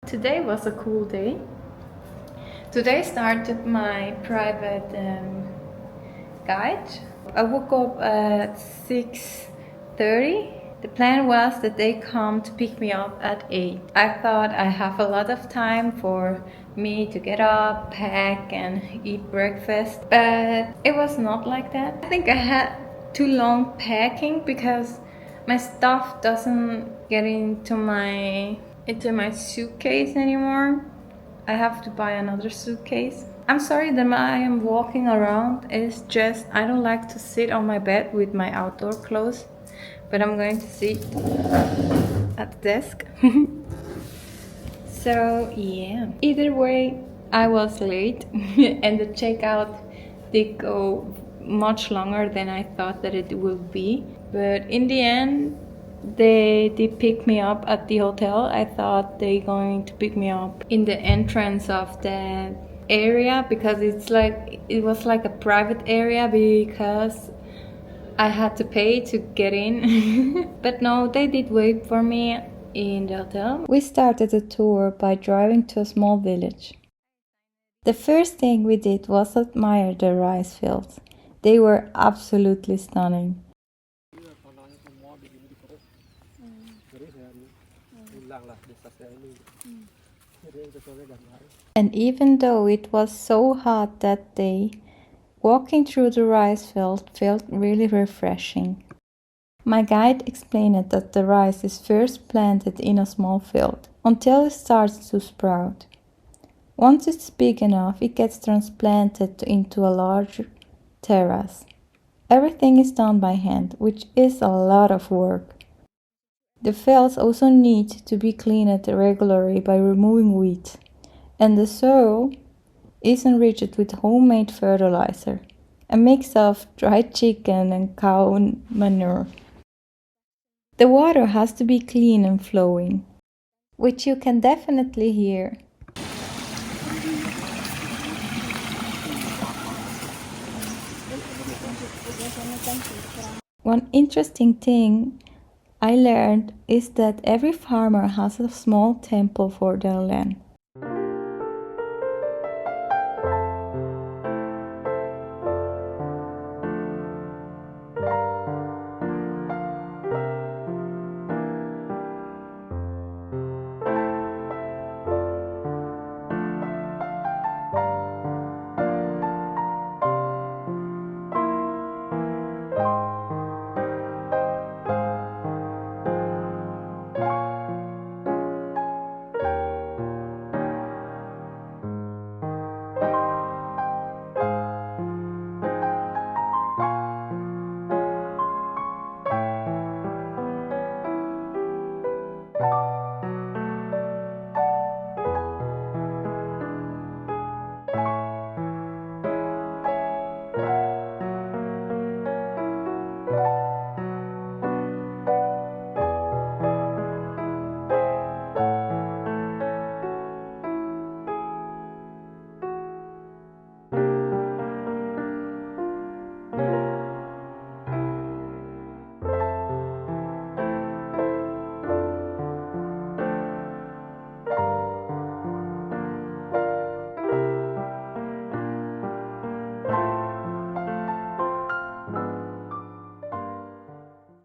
Today was a cool day. Today started my private guide. I woke up at 6:30. The plan was that they come to pick me up at 8. I thought I have a lot of time for me to get up, pack and eat breakfast, but it was not like that. I think I had too long packing because my stuff doesn't get into my suitcase anymore. I have to buy another suitcase. I'm sorry that I am walking around. It's just I don't like to sit on my bed with my outdoor clothes, but I'm going to sit at the desk. So yeah, either way, I was late and the checkout did go much longer than I thought that it would be, but in the end they did pick me up at the hotel. I thought they going to pick me up in the entrance of the area because it was like a private area because I had to pay to get in. But no, they did wait for me in the hotel. We started the tour by driving to a small village. The first thing we did was admire the rice fields. They were absolutely stunning. And even though it was so hot that day, walking through the rice field felt really refreshing. My guide explained that the rice is first planted in a small field until it starts to sprout. Once it's big enough, it gets transplanted into a larger terrace. Everything is done by hand, which is a lot of work. The fields also need to be cleaned regularly by removing weeds, and the soil is enriched with homemade fertilizer, a mix of dried chicken and cow manure. The water has to be clean and flowing, which you can definitely hear. One interesting thing I learned is that every farmer has a small temple for their land.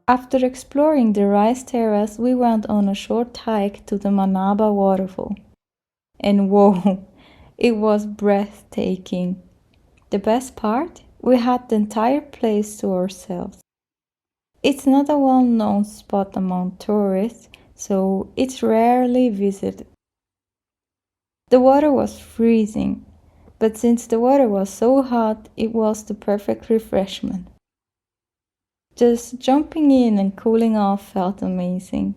After exploring the rice terrace, we went on a short hike to the Manaba Waterfall. And whoa, it was breathtaking. The best part? We had the entire place to ourselves. It's not a well-known spot among tourists, so it's rarely visited. The water was freezing, but since the water was so hot, it was the perfect refreshment. Just jumping in and cooling off felt amazing.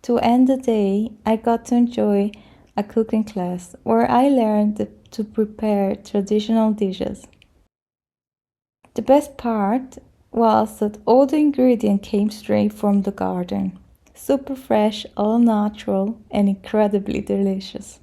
To end the day, I got to enjoy a cooking class where I learned to prepare traditional dishes. The best part was that all the ingredients came straight from the garden. Super fresh, all natural, and incredibly delicious.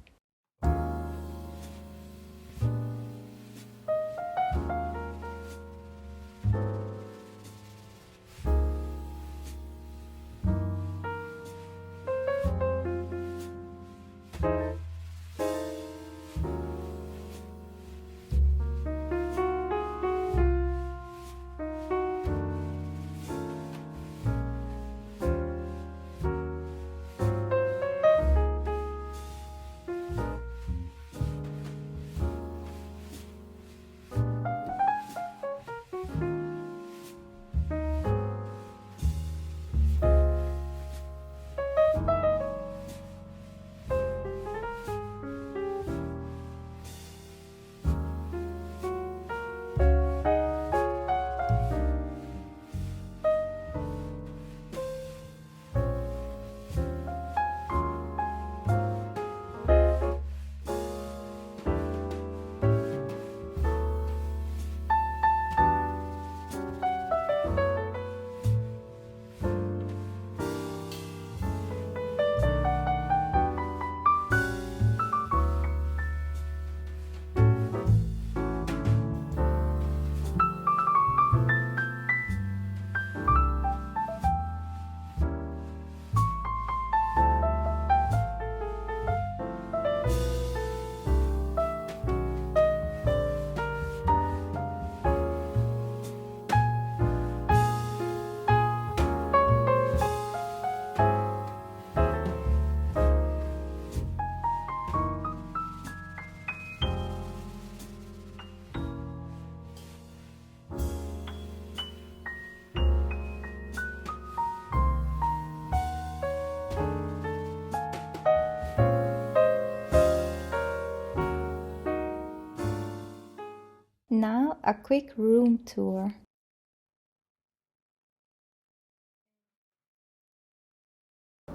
Now a quick room tour.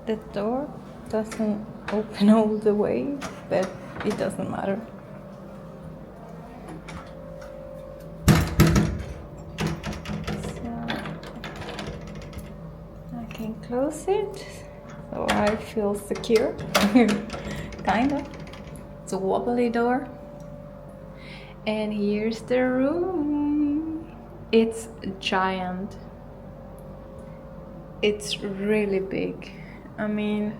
The door doesn't open all the way, but it doesn't matter. So I can close it, so I feel secure. Kind of. It's a wobbly door. And here's the room. It's giant. It's really big. I mean,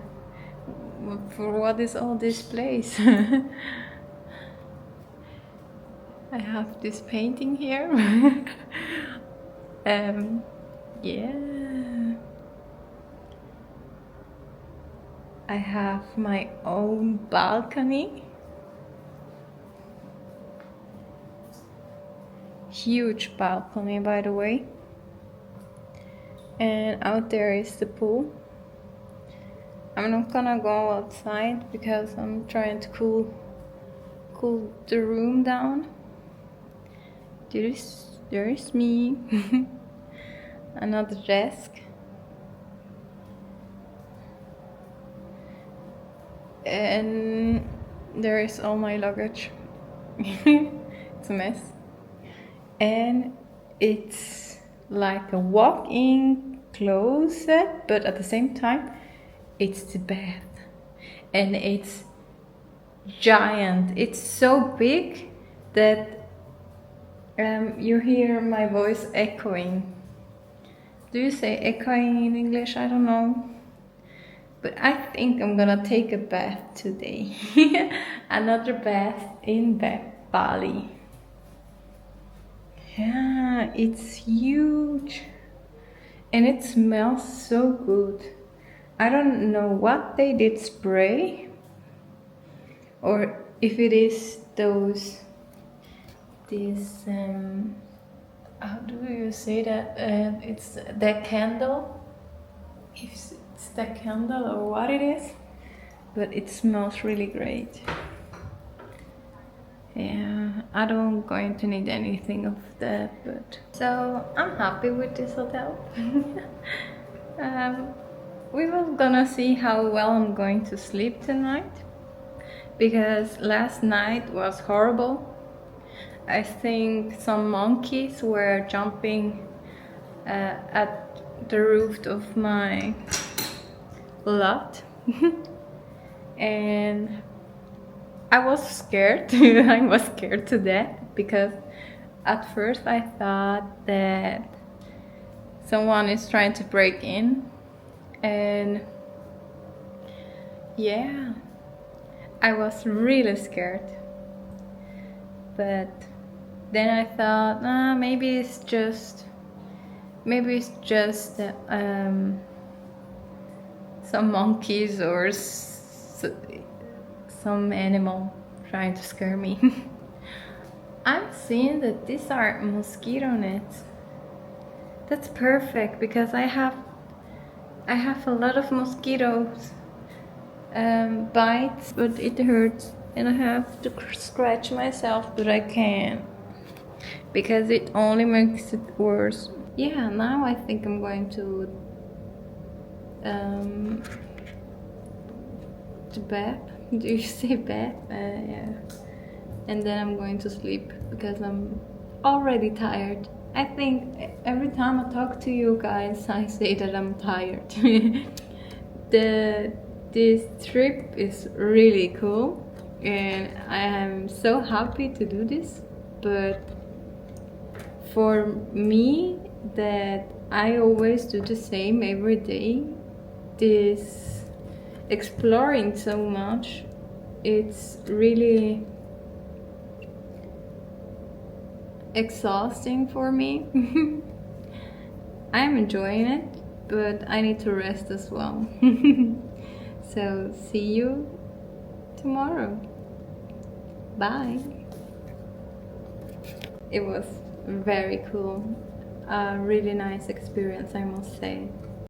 for what is all this place? I have this painting here. Yeah. I have my own balcony. Huge balcony, by the way. And out there is the pool. I'm not gonna go outside because I'm trying to cool the room down. There is me. Another desk. And there is all my luggage. It's a mess. And it's like a walk-in closet, but at the same time it's the bath. And it's giant. It's so big that you hear my voice echoing. Do you say echoing in English? I don't know. But I think I'm gonna take a bath today. Another bath in Bali. Yeah, it's huge. And it smells so good. I don't know what they did spray. Or if it is how do you say that? It's that candle. If it's that candle or what it is, but it smells really great. Yeah, I don't going to need anything of that, but so I'm happy with this hotel. we will gonna see how well I'm going to sleep tonight, because last night was horrible. I think some monkeys were jumping at the roof of my lot and I was scared. I was scared to death, because at first I thought that someone is trying to break in, and yeah, I was really scared. But then I thought, maybe it's just some monkeys or some animal trying to scare me. I'm seeing that these are mosquito nets. That's perfect, because I have a lot of mosquitoes bites, but it hurts and I have to scratch myself, but I can't, because it only makes it worse. Yeah, now I think I'm going to bed. Do you say bed? Yeah. And then I'm going to sleep, because I'm already tired. I think every time I talk to you guys, I say that I'm tired. This trip is really cool, and I am so happy to do this. But for me, that I always do the same every day, this exploring so much, it's really exhausting for me. I'm enjoying it, but I need to rest as well. So see you tomorrow. Bye. It was very cool. A really nice experience, I must say.